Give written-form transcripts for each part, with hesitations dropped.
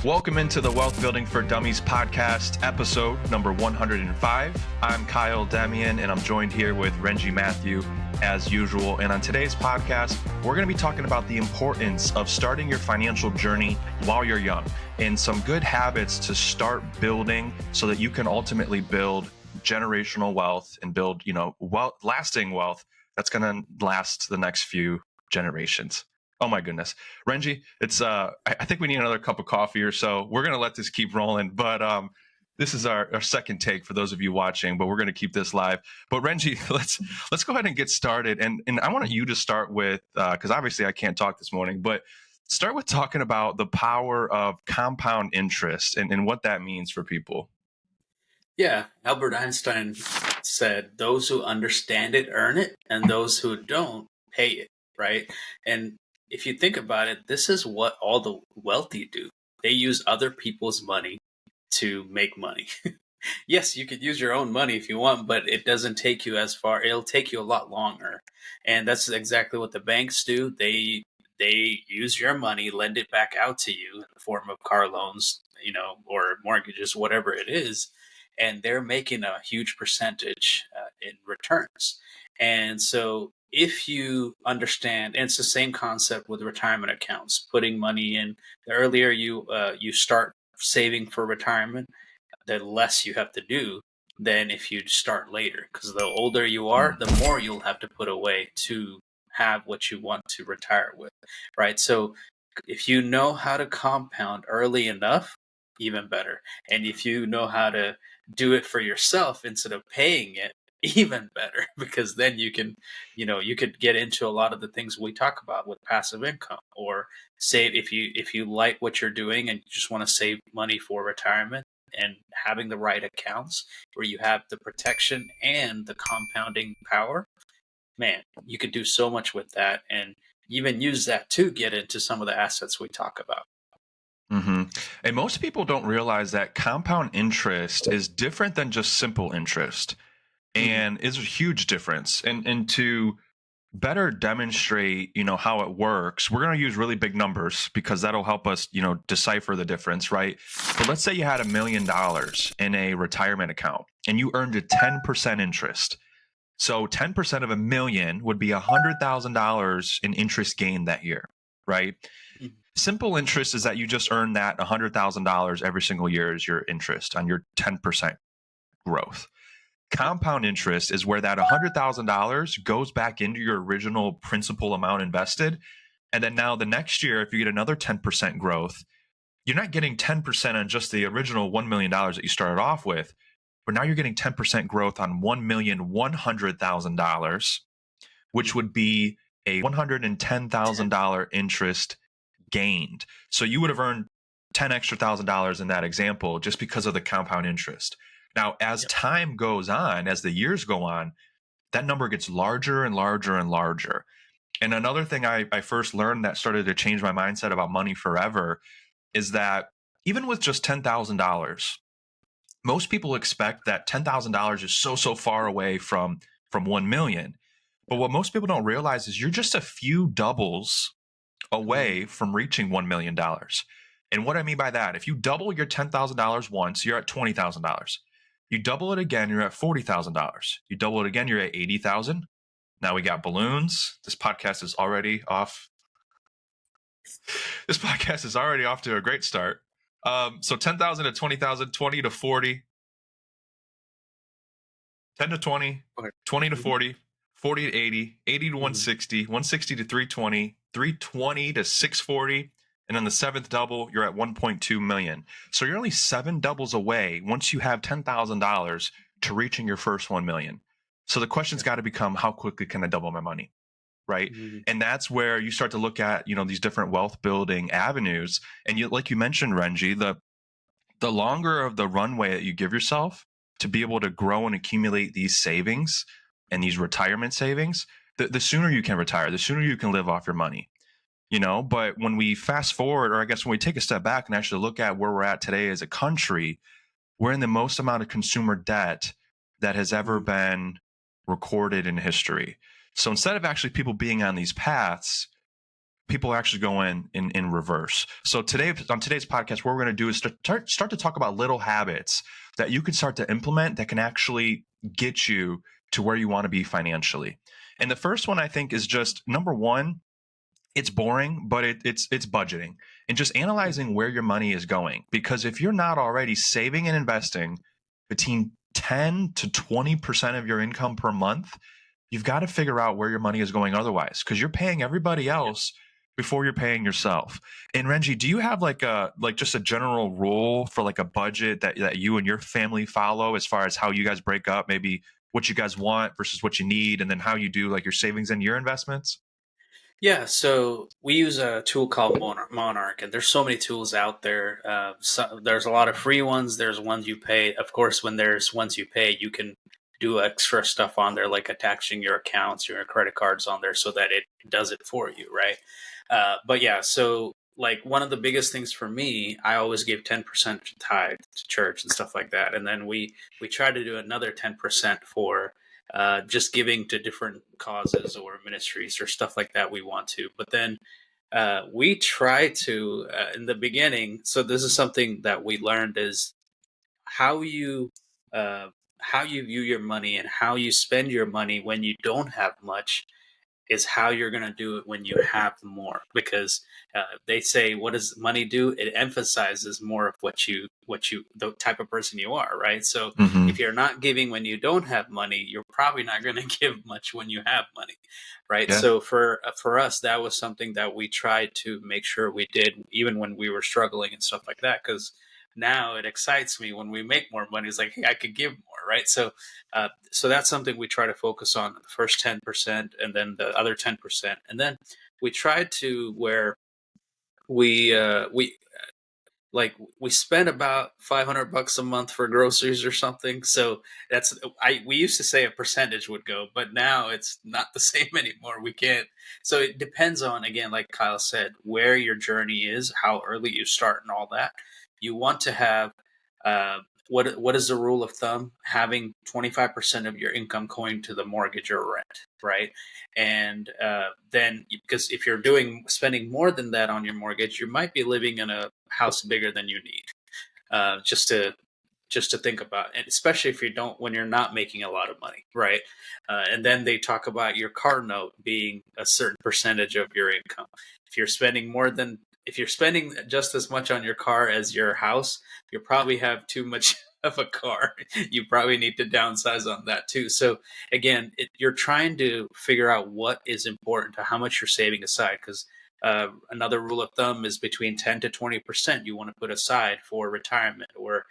Welcome into the Wealth Building for Dummies podcast, episode number 105. I'm Kyle Demian, and I'm joined here with Renji Matthew as usual. And on today's podcast, we're going to be talking about the importance of starting your financial journey while you're young and some good habits to start building so that you can ultimately build generational wealth and build, lasting wealth that's going to last the next few generations. Oh my goodness. Renji, it's I think we need another cup of coffee or so. We're gonna let this keep rolling, but this is our second take for those of you watching, but we're gonna keep this live. But Renji, let's go ahead and get started. And I want you to start with because obviously I can't talk this morning, but start with talking about the power of compound interest and what that means for people. Yeah, Albert Einstein said, those who understand it earn it, and those who don't pay it, right? And if you think about it, this is what all the wealthy do. They use other people's money to make money. Yes, you could use your own money if you want, but it doesn't take you as far. It'll take you a lot longer. And that's exactly what the banks do. They use your money, lend it back out to you in the form of car loans, or mortgages, whatever it is. And they're making a huge percentage in returns. And so if you understand, and it's the same concept with retirement accounts, putting money in, the earlier you start saving for retirement, the less you have to do than if you start later. Because the older you are, the more you'll have to put away to have what you want to retire with, right? So if you know how to compound early enough, even better. And if you know how to do it for yourself instead of paying it, even better, because then you can, you could get into a lot of the things we talk about with passive income, or save if you like what you're doing and you just want to save money for retirement, and having the right accounts where you have the protection and the compounding power, man, you could do so much with that, and even use that to get into some of the assets we talk about. Mm-hmm. And most people don't realize that compound interest is different than just simple interest. And it's a huge difference. And to better demonstrate, how it works, we're going to use really big numbers because that'll help us, decipher the difference, right? But let's say you had $1 million in a retirement account and you earned a 10% interest. So 10% of $1 million would be $100,000 in interest gain that year, right? Mhm. Simple interest is that you just earn that $100,000 every single year as your interest on your 10% growth. Compound interest is where that $100,000 goes back into your original principal amount invested. And then now the next year, if you get another 10% growth, you're not getting 10% on just the original $1 million that you started off with, but now you're getting 10% growth on $1,100,000, which would be a $110,000 interest gained. So you would have earned $10,000 extra in that example just because of the compound interest. Now, as time goes on, as the years go on, that number gets larger and larger and larger. And another thing I first learned that started to change my mindset about money forever is that even with just $10,000, most people expect that $10,000 is so far away from 1 million. But what most people don't realize is you're just a few doubles away from reaching $1 million. And what I mean by that, if you double your $10,000 once, you're at $20,000. You double it again, you're at $40,000. You double it again, you're at $80,000. Now we got balloons. This podcast is already off. This podcast is already off to a great start. So 10,000 to 20,000, 20 to 40, 10 to 20, 20 to 40, 40 to 80, 80 to 160, 160 to 320, 320 to 640. And then the seventh double, you're at 1.2 million. So you're only 7 doubles away once you have $10,000 to reaching your first 1 million. So the question's got to become, how quickly can I double my money? Right. Mm-hmm. And that's where you start to look at, these different wealth building avenues. And like you mentioned, Renji, the longer of the runway that you give yourself to be able to grow and accumulate these savings and these retirement savings, the sooner you can retire, the sooner you can live off your money. But when we fast forward, or I guess when we take a step back and actually look at where we're at today as a country, we're in the most amount of consumer debt that has ever been recorded in history. So instead of actually people being on these paths, people actually go in reverse. So today, on today's podcast, what we're going to do is start to talk about little habits that you can start to implement that can actually get you to where you want to be financially. And the first one, I think, is just number one. It's boring, but it's budgeting and just analyzing where your money is going. Because if you're not already saving and investing between 10 to 20% of your income per month, you've got to figure out where your money is going otherwise, because you're paying everybody else before you're paying yourself. And Renji, do you have just a general rule for like a budget that you and your family follow, as far as how you guys break up maybe what you guys want versus what you need, and then how you do like your savings and your investments? Yeah, so we use a tool called Monarch, and there's so many tools out there. There's a lot of free ones. There's ones you pay. Of course, when there's ones you pay, you can do extra stuff on there, like attaching your accounts, your credit cards on there, so that it does it for you, right? But yeah, so like one of the biggest things for me, I always give 10% to tithe to church and stuff like that, and then we try to do another 10% for just giving to different causes or ministries or stuff like that we want to. But then we try to, in the beginning, so this is something that we learned is how you uh, how you view your money and how you spend your money when you don't have much is how you're going to do it when you have more, because they say, what does money do? It emphasizes more of what you the type of person you are, right? So if Mm-hmm. you're not giving when you don't have money, you're probably not going to give much when you have money, right? Yeah. So for us, that was something that we tried to make sure we did even when we were struggling and stuff like that, because now it excites me when we make more money. It's like, hey, I could give more, right? So that's something we try to focus on, the first 10% and then the other 10%. And then we try to where we like we spend about $500 a month for groceries or something. So that's I we used to say a percentage would go, but now it's not the same anymore. We can't. So it depends on, again, like Kyle said, where your journey is, how early you start, and all that. You want to have uh, what is the rule of thumb? Having 25% of your income going to the mortgage or rent, right? And then, because if you're doing spending more than that on your mortgage, you might be living in a house bigger than you need. Just to think about, and especially if you don't, when you're not making a lot of money, right? And then they talk about your car note being a certain percentage of your income. If you're spending more than if you're spending just as much on your car as your house, you probably have too much of a car. You probably need to downsize on that too. So again, you're trying to figure out what is important to how much you're saving aside, because another rule of thumb is between 10 to 20% you want to put aside for retirement or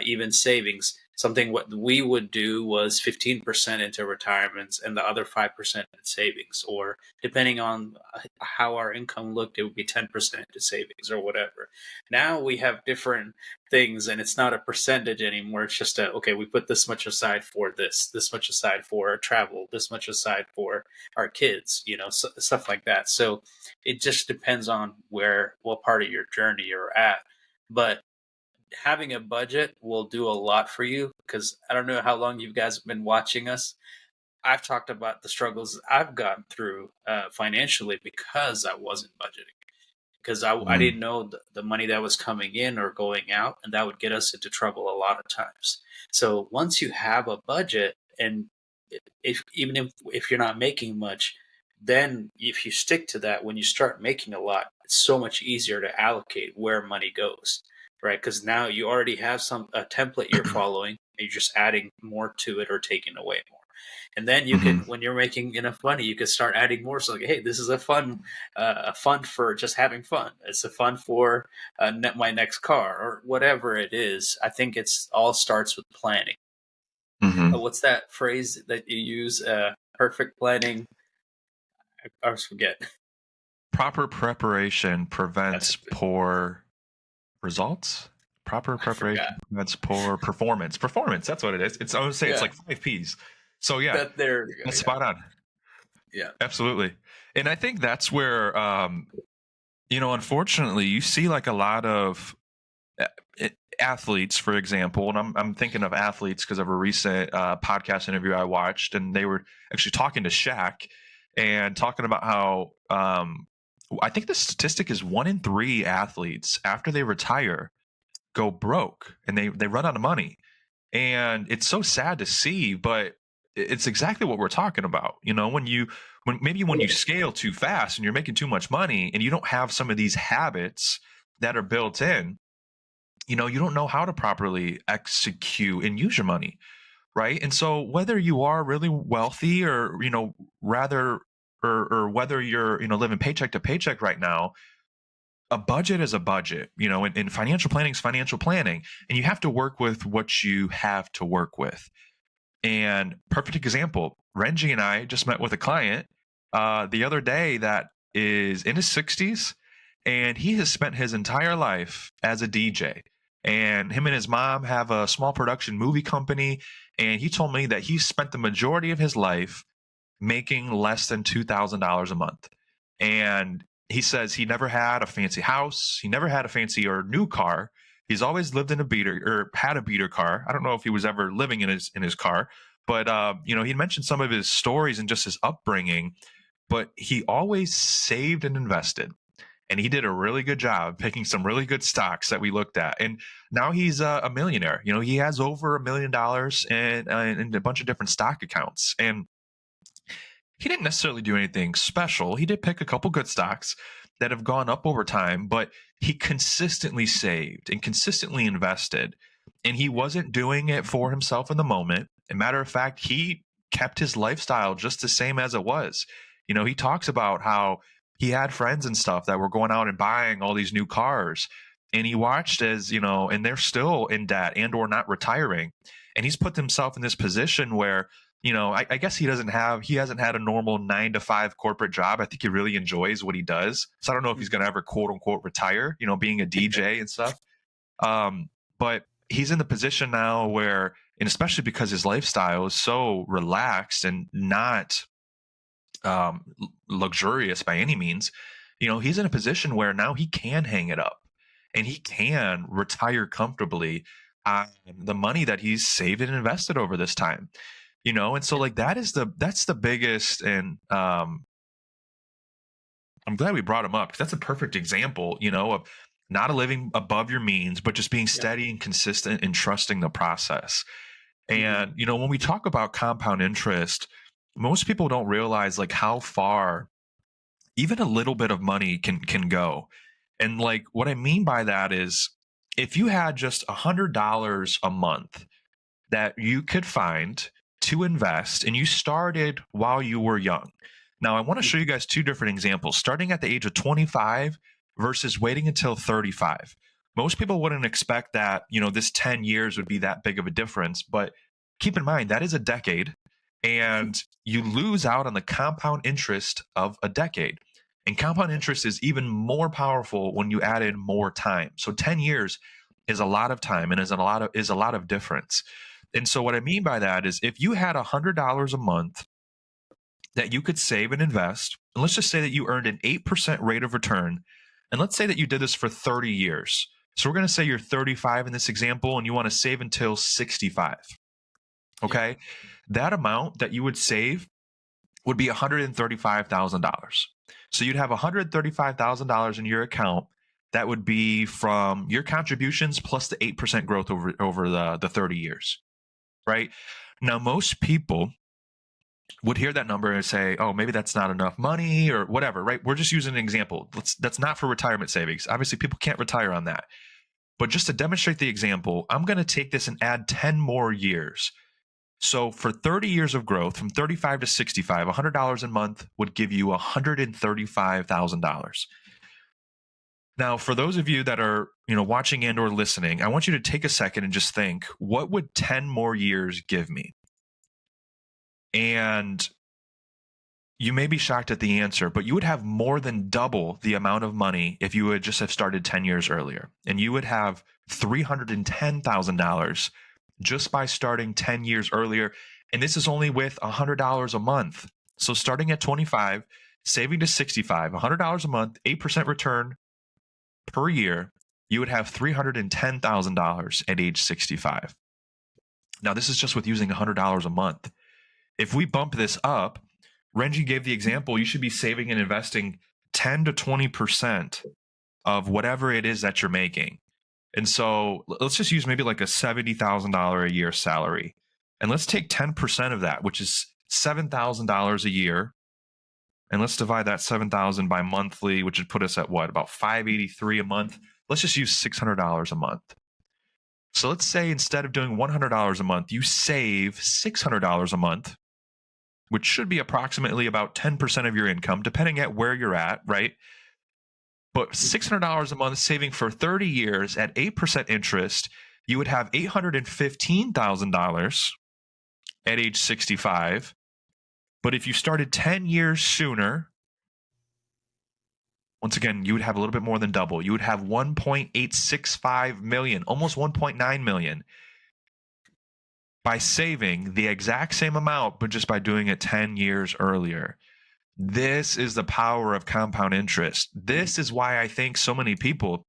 even savings. Something what we would do was 15% into retirements and the other 5% in savings, or depending on how our income looked, it would be 10% into savings or whatever. Now we have different things, and it's not a percentage anymore. It's just okay, we put this much aside for this much aside for travel, this much aside for our kids, stuff like that. So it just depends on what part of your journey you're at. But having a budget will do a lot for you, because I don't know how long you guys have been watching us. I've talked about the struggles I've gone through financially because I wasn't budgeting, because I Mm-hmm. didn't know the money that was coming in or going out, and that would get us into trouble a lot of times. So once you have a budget, and if you're not making much, then if you stick to that, when you start making a lot, it's so much easier to allocate where money goes, right? Because now you already have a template you're following, and you're just adding more to it or taking away more. And then you can, Mm-hmm. when you're making enough money, you can start adding more. So like, hey, this is a fund for just having fun. It's a fund for my next car or whatever it is. I think it's all starts with planning. Mm-hmm. What's that phrase that you use? Perfect planning. I always forget. Proper preparation That's prevents it. poor results. Proper I forgot. preparation prevents poor performance. Performance, that's what it is. I would say it's Yeah, like 5 P's. So yeah, that there we go. that's Yeah, spot on. yeah, Absolutely. And I think that's where unfortunately you see like a lot of uh, athletes, for example, and I'm thinking of athletes because of a recent podcast interview I watched, and they were actually talking to Shaq and talking about how I think the statistic is 1 in 3 athletes after they retire go broke and they run out of money. And it's so sad to see, but it's exactly what we're talking about. When you scale too fast and you're making too much money and you don't have some of these habits that are built in, you don't know how to properly execute and use your money, right? And so whether you are really wealthy or, rather or whether you're, living paycheck to paycheck right now, a budget is a budget, and financial planning is financial planning, and you have to work with what you have to work with. And perfect example, Renji and I just met with a client the other day that is in his 60s, and he has spent his entire life as a DJ. And him and his mom have a small production movie company. And he told me that he spent the majority of his life making less than $2,000 a month. And he says he never had a fancy house. He never had a fancy or new car. He's always lived in a beater or had a beater car. I don't know if he was ever living in his car, but he mentioned some of his stories and just his upbringing. But he always saved and invested, and he did a really good job picking some really good stocks that we looked at. And now he's a millionaire. He has over $1 million in a bunch of different stock accounts, and he didn't necessarily do anything special. He did pick a couple good stocks that have gone up over time, but he consistently saved and consistently invested. And he wasn't doing it for himself in the moment. As a matter of fact, he kept his lifestyle just the same as it was. He talks about how he had friends and stuff that were going out and buying all these new cars. And he watched as, and they're still in debt and or not retiring. And he's put himself in this position where I guess he hasn't had a normal 9 to 5 corporate job. I think he really enjoys what he does. So I don't know if he's going to ever quote unquote retire, being a DJ and stuff. But he's in the position now where, and especially because his lifestyle is so relaxed and not luxurious by any means, he's in a position where now he can hang it up and he can retire comfortably on the money that he's saved and invested over this time. And so like that's the biggest, and I'm glad we brought him up because that's a perfect example, of not living above your means, but just being steady and consistent and trusting the process. And when we talk about compound interest, most people don't realize like how far even a little bit of money can go. And like what I mean by that is if you had just $100 a month that you could find to invest and you started while you were young. Now, I want to show you guys 2 different examples, starting at the age of 25 versus waiting until 35. Most people wouldn't expect that, this 10 years would be that big of a difference, but keep in mind that is a decade and you lose out on the compound interest of a decade. And compound interest is even more powerful when you add in more time. So 10 years is a lot of time and is a lot of difference. And so what I mean by that is if you had $100 a month that you could save and invest, and let's just say that you earned an 8% rate of return, and let's say that you did this for 30 years. So we're going to say you're 35 in this example and you want to save until 65. Okay? Yeah. That amount that you would save would be $135,000. So you'd have $135,000 in your account. That would be from your contributions plus the 8% growth over the 30 years. Right? Now, most people would hear that number and say, oh, maybe that's not enough money or whatever, right? We're just using an example. That's not for retirement savings. Obviously, people can't retire on that. But just to demonstrate the example, I'm going to take this and add 10 more years. So for 30 years of growth, from 35 to 65, $100 a month would give you $135,000. Now, for those of you that are, watching and or listening, I want you to take a second and just think, what would 10 more years give me? And you may be shocked at the answer, but you would have more than double the amount of money if you would just have started 10 years earlier. And you would have $310,000 just by starting 10 years earlier. And this is only with $100 a month. So starting at 25, saving to 65, $100 a month, 8% return per year, you would have $310,000 at age 65. Now, this is just with using $100 a month. If we bump this up, Renji gave the example, you should be saving and investing 10 to 20% of whatever it is that you're making. And so let's just use maybe like a $70,000 a year salary. And let's take 10% of that, which is $7,000 a year. And let's divide that 7,000 by monthly, which would put us at what, about 583 a month. Let's just use $600 a month. So let's say instead of doing $100 a month, you save $600 a month, which should be approximately about 10% of your income, depending at where you're at, right? But $600 a month saving for 30 years at 8% interest, you would have $815,000 at age 65. But if you started 10 years sooner, once again, you would have a little bit more than double. You would have 1.865 million, almost 1.9 million by saving the exact same amount, but just by doing it 10 years earlier. This is the power of compound interest. This is why I think so many people,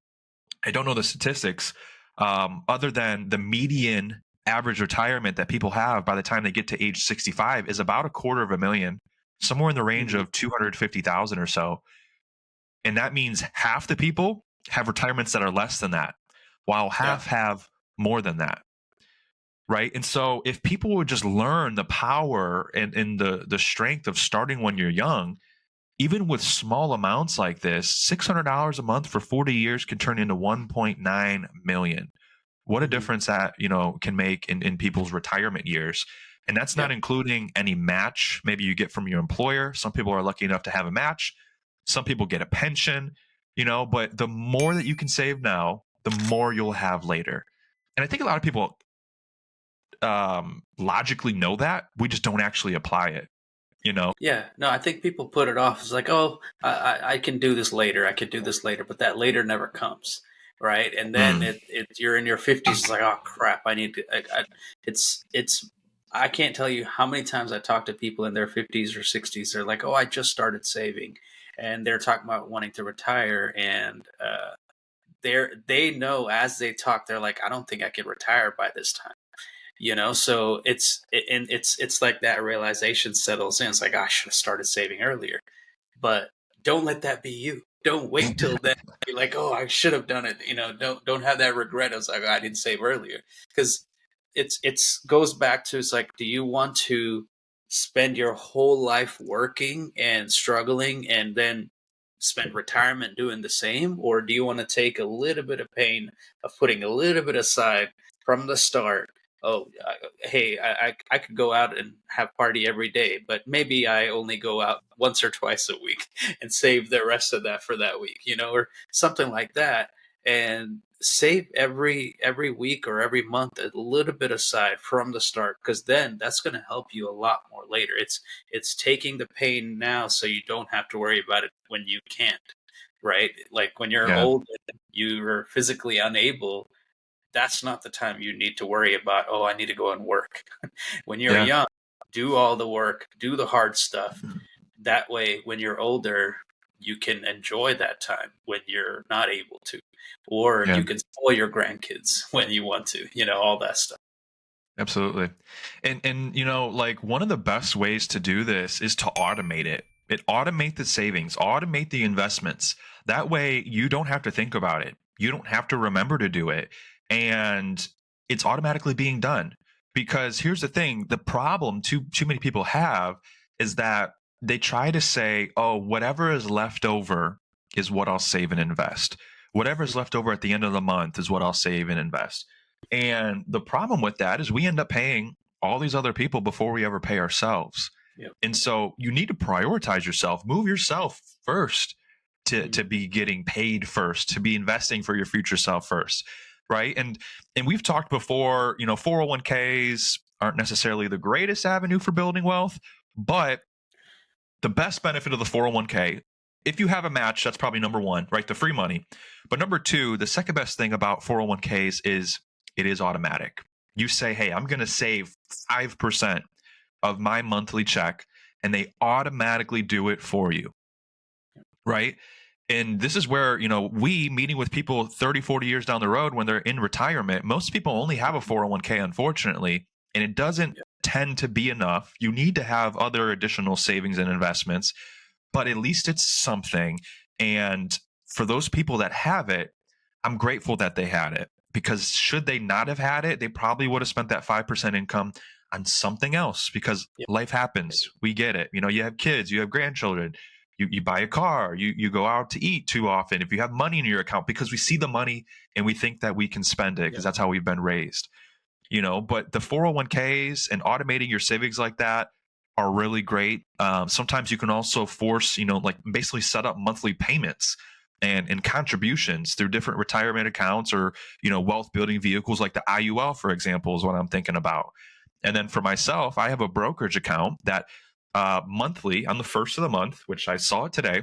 I don't know the statistics, other than the median average retirement that people have by the time they get to age 65 is about $250,000, somewhere in the range of 250,000 or so. And that means half the people have retirements that are less than that, while half have more than that. Right. And so if people would just learn the power and the strength of starting when you're young, even with small amounts like this, $600 a month for 40 years can turn into 1.9 million. What a difference that, can make in people's retirement years. And that's not including any match maybe you get from your employer. Some people are lucky enough to have a match. Some people get a pension, but the more that you can save now, the more you'll have later. And I think a lot of people logically know that. We just don't actually apply it. Yeah, no, I think people put it off. It's like, oh, I can do this later. I can do this later, but that later never comes, right? And then you're in your 50s. It's like, oh crap, I need to. It's I can't tell you how many times I talk to people in their 50s or 60s. They're like, oh, I just started saving, and they're talking about wanting to retire, and they know as they talk, they're like, I don't think I can retire by this time. So it's like that realization settles in. It's like, I should have started saving earlier. But don't let that be you. Don't wait till then. Be like, oh, I should have done it. Don't have that regret. I was like, I didn't save earlier. Because it's goes back to, it's like, do you want to spend your whole life working and struggling and then spend retirement doing the same? Or do you want to take a little bit of pain of putting a little bit aside from the start? Oh, hey, I could go out and have party every day, but maybe I only go out once or twice a week and save the rest of that for that week, or something like that. And save every week or every month a little bit aside from the start, because then that's going to help you a lot more later. It's taking the pain now so you don't have to worry about it when you can't, right? Like when you're Yeah. old and you're physically unable, that's not the time you need to worry about, oh, I need to go and work. When you're Yeah. young, do all the work, do the hard stuff. That way, when you're older, you can enjoy that time when you're not able to, or Yeah. you can spoil your grandkids when you want to, all that stuff. Absolutely. And like one of the best ways to do this is to automate it. Automate the savings, automate the investments. That way you don't have to think about it. You don't have to remember to do it. And it's automatically being done. Because here's the thing, the problem too many people have is that they try to say, oh, whatever is left over is what I'll save and invest. Whatever is left over at the end of the month is what I'll save and invest. And the problem with that is we end up paying all these other people before we ever pay ourselves. Yep. And so you need to prioritize yourself, move yourself first to be getting paid first, to be investing for your future self first. Right. And we've talked before, 401ks aren't necessarily the greatest avenue for building wealth, but the best benefit of the 401k, if you have a match, that's probably number one, right? The free money. But number two, the second best thing about 401ks is it is automatic. You say, hey, I'm going to save 5% of my monthly check, and they automatically do it for you. Right. And this is where, we meeting with people 30, 40 years down the road when they're in retirement, most people only have a 401k, unfortunately, and it doesn't tend to be enough. You need to have other additional savings and investments. but at least it's something. And for those people that have it, I'm grateful that they had it, because should they not have had it, they probably would have spent that 5% income on something else, because Yep. life happens. We get it. You have kids, you have grandchildren, you buy a car, you go out to eat too often. If you have money in your account, because we see the money and we think that we can spend it because Yep. that's how we've been raised. But the 401ks and automating your savings like that are really great. Sometimes you can also force, like basically set up monthly payments and contributions through different retirement accounts, or wealth building vehicles like the IUL, for example, is what I'm thinking about. And then for myself, I have a brokerage account that monthly on the first of the month, which I saw it today,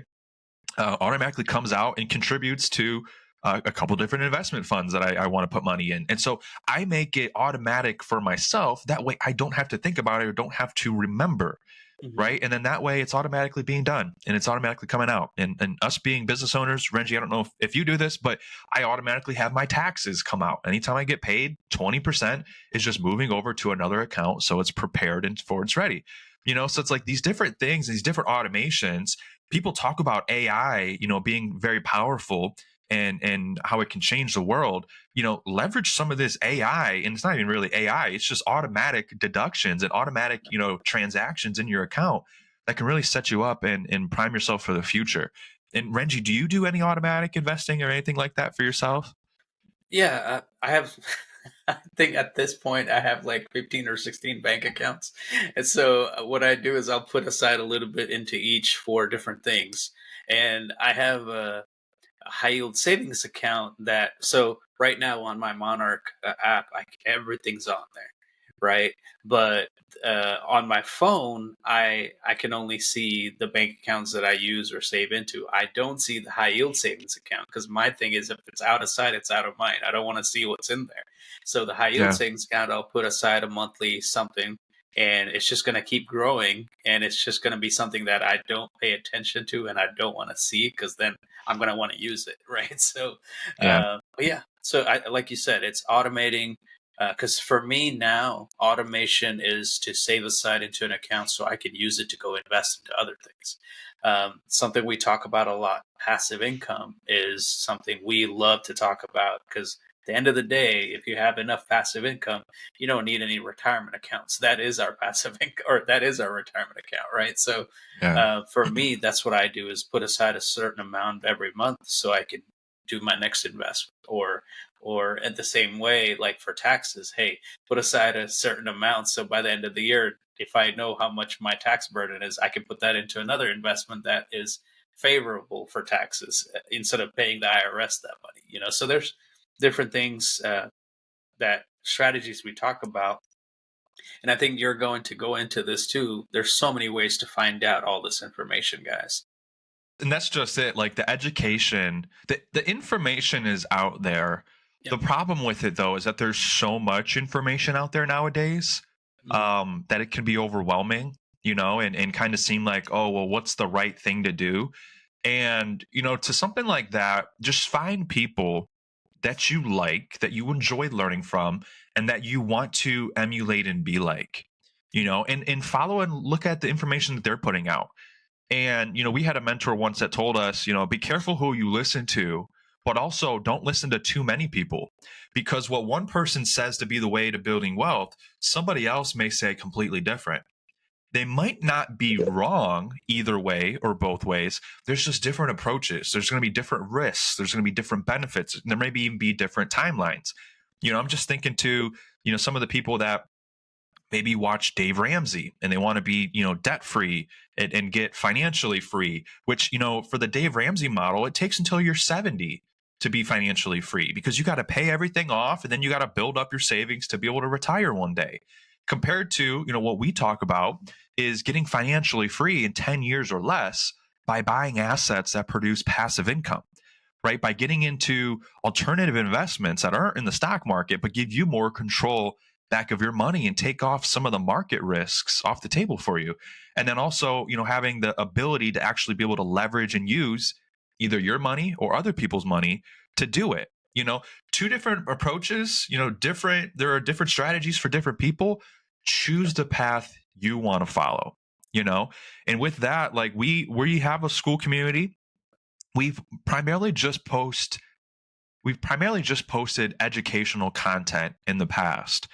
automatically comes out and contributes to a couple different investment funds that I want to put money in. And so I make it automatic for myself. That way I don't have to think about it or don't have to remember. Hmm. Right. And then that way it's automatically being done and it's automatically coming out. And us being business owners, Renji, I don't know if you do this, but I automatically have my taxes come out. Anytime I get paid, 20% is just moving over to another account. So it's prepared and for it's ready. So it's like these different things, these different automations. People talk about AI, being very powerful and how it can change the world. Leverage some of this AI, and it's not even really AI, it's just automatic deductions and automatic, transactions in your account that can really set you up and prime yourself for the future. And Renji, do you do any automatic investing or anything like that for yourself? Yeah, I have. I think at this point I have like 15 or 16 bank accounts. And so what I do is I'll put aside a little bit into each for different things. And I have a high yield savings account that, so right now on my Monarch app, everything's on there, right? But on my phone, I can only see the bank accounts that I use or save into. I don't see the high yield savings account because my thing is if it's out of sight, it's out of mind. I don't want to see what's in there. So the high yield Yeah. savings account, I'll put aside a monthly something, and it's just going to keep growing, and it's just going to be something that I don't pay attention to and I don't want to see because then I'm going to want to use it, right? So, Yeah. but yeah, so like you said, it's automating. Because for me now, automation is to save aside into an account so I can use it to go invest into other things. Something we talk about a lot, passive income, is something we love to talk about because at the end of the day, if you have enough passive income, you don't need any retirement accounts. That is our passive income, or that is our retirement account, right? So Yeah. for me, that's what I do is put aside a certain amount every month so I can do my next investment, or at the same way, like for taxes, hey, put aside a certain amount so by the end of the year, if I know how much my tax burden is, I can put that into another investment that is favorable for taxes instead of paying the IRS that money. So there's different things that strategies we talk about, and I think you're going to go into this too. There's so many ways to find out all this information, guys. And that's just it. Like the education, the information is out there. Yep. The problem with it though is that there's so much information out there nowadays, Mhm. that it can be overwhelming, and kind of seem like, oh well, what's the right thing to do? And to something like that, just find people that you like, that you enjoy learning from, and that you want to emulate and be like, and follow and look at the information that they're putting out. And, we had a mentor once that told us, be careful who you listen to, but also don't listen to too many people, because what one person says to be the way to building wealth, somebody else may say completely different. They might not be wrong either way or both ways. There's just different approaches. There's going to be different risks. There's going to be different benefits. And there may even be different timelines. I'm just thinking to, some of the people that maybe watch Dave Ramsey and they want to be, debt free and get financially free, which, for the Dave Ramsey model, it takes until you're 70 to be financially free, because you got to pay everything off and then you got to build up your savings to be able to retire one day. Compared to, what we talk about is getting financially free in 10 years or less by buying assets that produce passive income, right? By getting into alternative investments that aren't in the stock market, but give you more control back of your money and take off some of the market risks off the table for you. And then also, having the ability to actually be able to leverage and use either your money or other people's money to do it. Two different approaches, there are different strategies for different people. Choose the path you want to follow. you know? And with that, like we have a school community. We've primarily just post we've primarily just posted educational content in the past.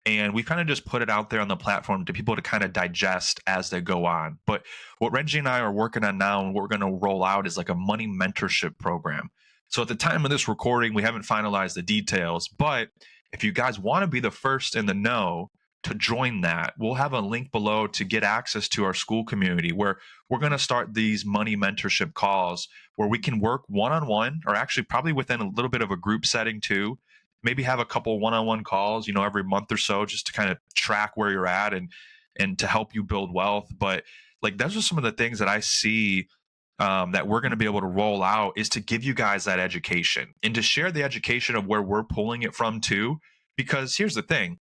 And we kind of just put it out there on the platform to people to kind of digest as they go on. But what Reggie and I are working on now and what we're going to roll out is like a money mentorship program. So at the time of this recording, we haven't finalized the details. But if you guys want to be the first in the know to join that, we'll have a link below to get access to our school community where we're going to start these money mentorship calls where we can work one on one, or actually probably within a little bit of a group setting too. Maybe have a couple one on one calls, every month or so, just to kind of track where you're at and to help you build wealth. But like those are some of the things that I see that we're going to be able to roll out is to give you guys that education and to share the education of where we're pulling it from too. Because here's the thing,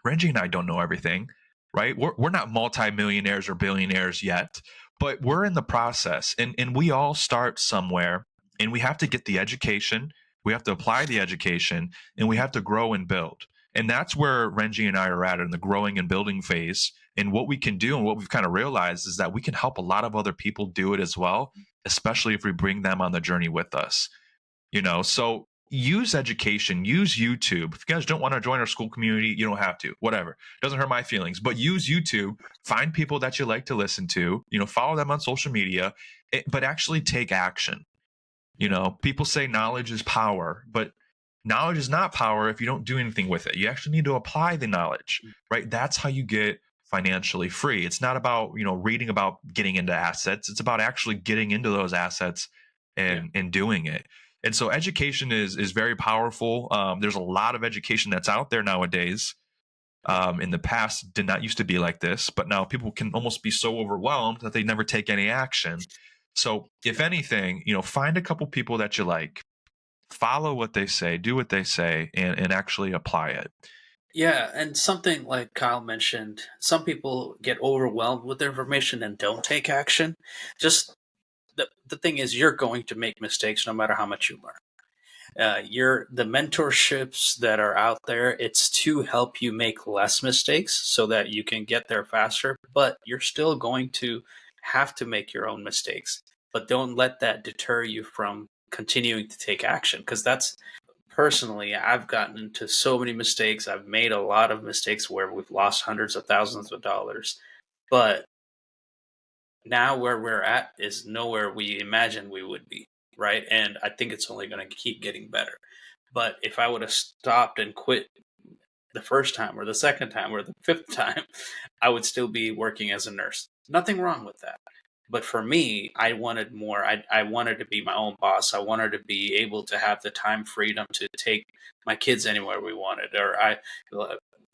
Reggie and I don't know everything, right? We're not multimillionaires or billionaires yet, but we're in the process, and we all start somewhere, and we have to get the education, we have to apply the education, and we have to grow and build. And that's where Renji and I are at in the growing and building phase. And what we can do and what we've kind of realized is that we can help a lot of other people do it as well, especially if we bring them on the journey with us. So use education, use YouTube. If you guys don't want to join our school community, you don't have to, whatever. Doesn't hurt my feelings, but use YouTube, find people that you like to listen to, follow them on social media, but actually take action. People say knowledge is power, but knowledge is not power if you don't do anything with it. You actually need to apply the knowledge, right? That's how you get financially free. It's not about, reading about getting into assets. It's about actually getting into those assets Yeah. and doing it. And so education is very powerful. There's a lot of education that's out there nowadays. In the past, did not used to be like this, but now people can almost be so overwhelmed that they never take any action. So, if anything, find a couple people that you like, follow what they say, do what they say, and actually apply it. Yeah, and something like Kyle mentioned, some people get overwhelmed with the information and don't take action. Just the thing is, you're going to make mistakes no matter how much you learn. The mentorships that are out there, it's to help you make less mistakes so that you can get there faster, but you're still going to have to make your own mistakes. But don't let that deter you from continuing to take action, because that's personally, I've gotten into so many mistakes. I've made a lot of mistakes where we've lost hundreds of thousands of dollars, but now where we're at is nowhere we imagined we would be, right? And I think it's only going to keep getting better. But if I would have stopped and quit the first time or the second time or the fifth time, I would still be working as a nurse. Nothing wrong with that. But for me, I wanted more. I wanted to be my own boss. I wanted to be able to have the time freedom to take my kids anywhere we wanted.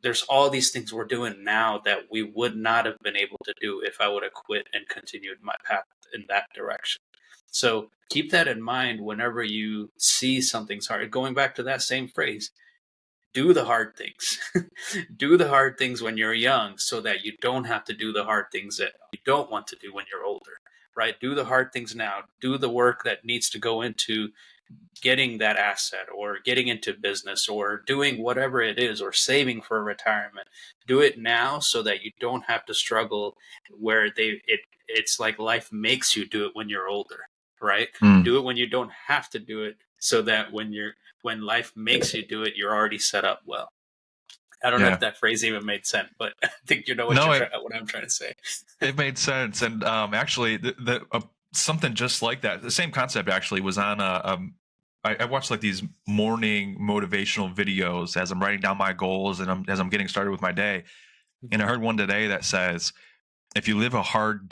There's all these things we're doing now that we would not have been able to do if I would have quit and continued my path in that direction. So keep that in mind whenever you see something's hard. Going back to that same phrase, do the hard things. Do the hard things when you're young so that you don't have to do the hard things that you don't want to do when you're older, right? Do the hard things now. Do the work that needs to go into getting that asset or getting into business or doing whatever it is or saving for retirement. Do it now so that you don't have to struggle where it's like life makes you do it when you're older, right? Mm, Do it when you don't have to do it so that when life makes you do it, you're already set up well. I don't know if yeah. that phrase even made sense, but I think you know No, what I'm trying to say. it made sense. And actually, something just like that, the same concept actually was on I watched like these morning motivational videos as I'm writing down my goals and as I'm getting started with my day. And I heard one today that says, if you live a hard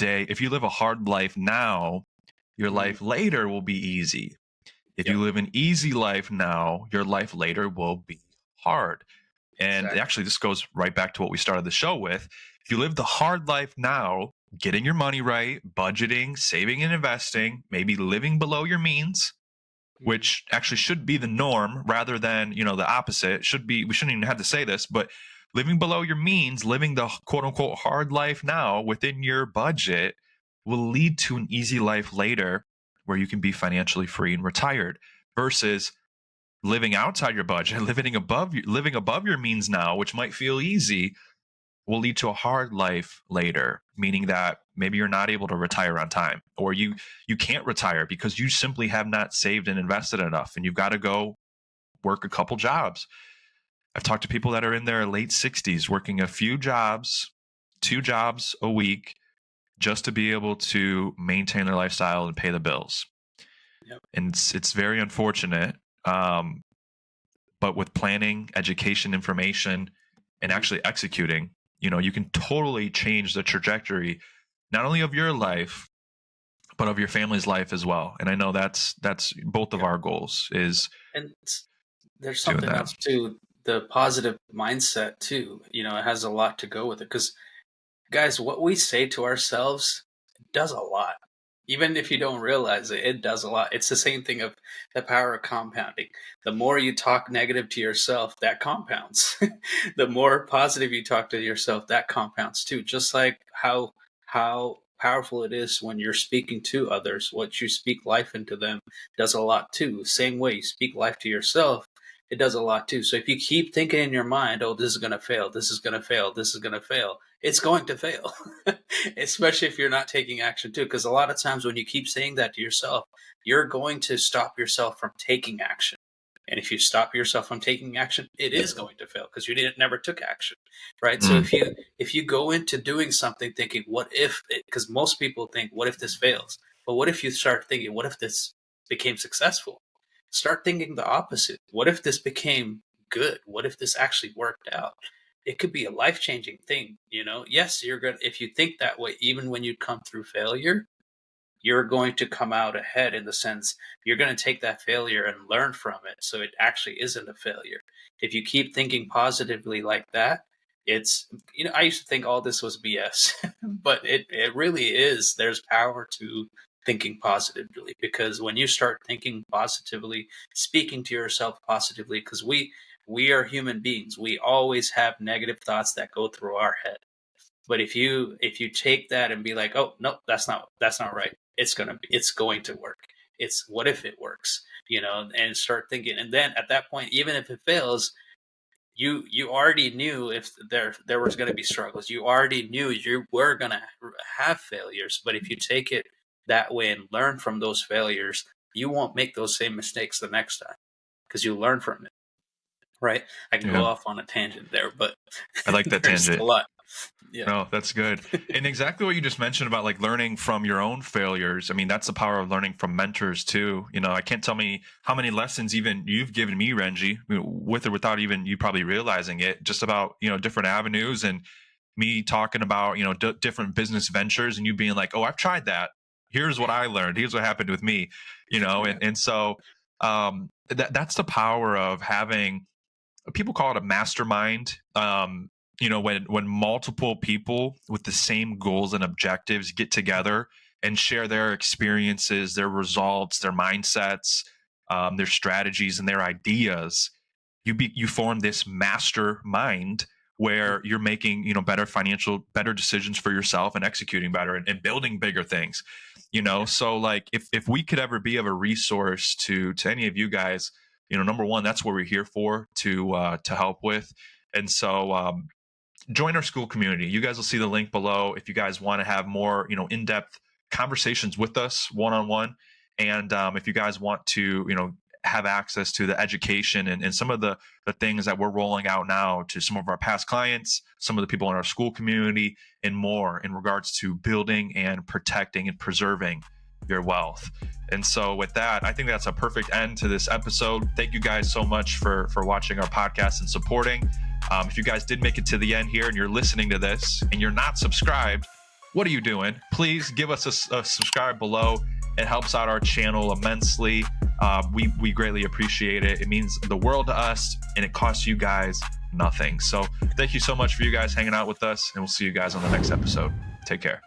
life now, your Mm, life later will be easy. If you yep, live an easy life now, your life later will be hard. And exactly. actually, this goes right back to what we started the show with. If you live the hard life now, getting your money right, budgeting, saving, and investing, maybe living below your means, Mm, which actually should be the norm rather than, the opposite. It should be, we shouldn't even have to say this, but living below your means, living the quote unquote hard life now within your budget will lead to an easy life later where you can be financially free and retired versus living outside your budget, living above your means now, which might feel easy, will lead to a hard life later, meaning that maybe you're not able to retire on time, or you can't retire because you simply have not saved and invested enough, and you've got to go work a couple jobs. I've talked to people that are in their late 60s working a few jobs, 2 jobs a week, just to be able to maintain their lifestyle and pay the bills. Yep. And it's very unfortunate. But with planning, education, information, and actually executing, you can totally change the trajectory, not only of your life, but of your family's life as well. And I know that's both of our goals is And there's doing something that. else too. The positive mindset too. It has a lot to go with it because guys, what we say to ourselves does a lot. Even if you don't realize it, it does a lot. It's the same thing of the power of compounding. The more you talk negative to yourself, that compounds. The more positive you talk to yourself, that compounds too. Just like how powerful it is when you're speaking to others, what you speak life into them does a lot too. Same way you speak life to yourself, it does a lot too. So if you keep thinking in your mind, oh, this is going to fail, this is going to fail, this is going to fail, it's going to fail, especially if you're not taking action too. Because a lot of times when you keep saying that to yourself, you're going to stop yourself from taking action. And if you stop yourself from taking action, it is going to fail because you never took action, right? So Mm, if you go into doing something thinking, what if? Because most people think, what if this fails? But what if you start thinking, what if this became successful? Start thinking the opposite. What if this became good? What if this actually worked out? It could be a life-changing thing, Yes, you're good. If you think that way, even when you come through failure, you're going to come out ahead in the sense you're going to take that failure and learn from it. So it actually isn't a failure. If you keep thinking positively like that, it's, I used to think all this was BS, but it really is. There's power to thinking positively because when you start thinking positively, speaking to yourself positively, because we are human beings. We always have negative thoughts that go through our head. But if you take that and be like, oh no, that's not right. It's going to work. It's what if it works, and start thinking. And then at that point, even if it fails, you already knew if there was going to be struggles. You already knew you were going to have failures. But if you take it that way and learn from those failures, you won't make those same mistakes the next time because you learn from it. Right? I can go yeah, off on a tangent there, but I like that there's a tangent. lot. Yeah. No, that's good. And exactly what you just mentioned about like learning from your own failures. I mean, that's the power of learning from mentors too. I can't tell me how many lessons even you've given me, Renji, with or without even you probably realizing it, just about, different avenues and me talking about, different business ventures and you being like, oh, I've tried that. Here's what I learned. Here's what happened with me, Yeah. and so that's the power of having, people call it a mastermind. When multiple people with the same goals and objectives get together and share their experiences, their results, their mindsets, their strategies, and their ideas, you form this mastermind where you're making better decisions for yourself and executing better and building bigger things. So like if we could ever be of a resource to any of you guys, number one, that's what we're here for, to help with. And so join our school community. You guys will see the link below if you guys want to have more, in-depth conversations with us one-on-one. And if you guys want to, have access to the education and some of the things that we're rolling out now to some of our past clients, some of the people in our school community, and more in regards to building and protecting and preserving your wealth. And so with that, I think that's a perfect end to this episode. Thank you guys so much for watching our podcast and supporting. If you guys did make it to the end here and you're listening to this and you're not subscribed, what are you doing? Please give us a subscribe below. It helps out our channel immensely. We greatly appreciate it. It means the world to us and it costs you guys nothing. So thank you so much for you guys hanging out with us, and we'll see you guys on the next episode. Take care.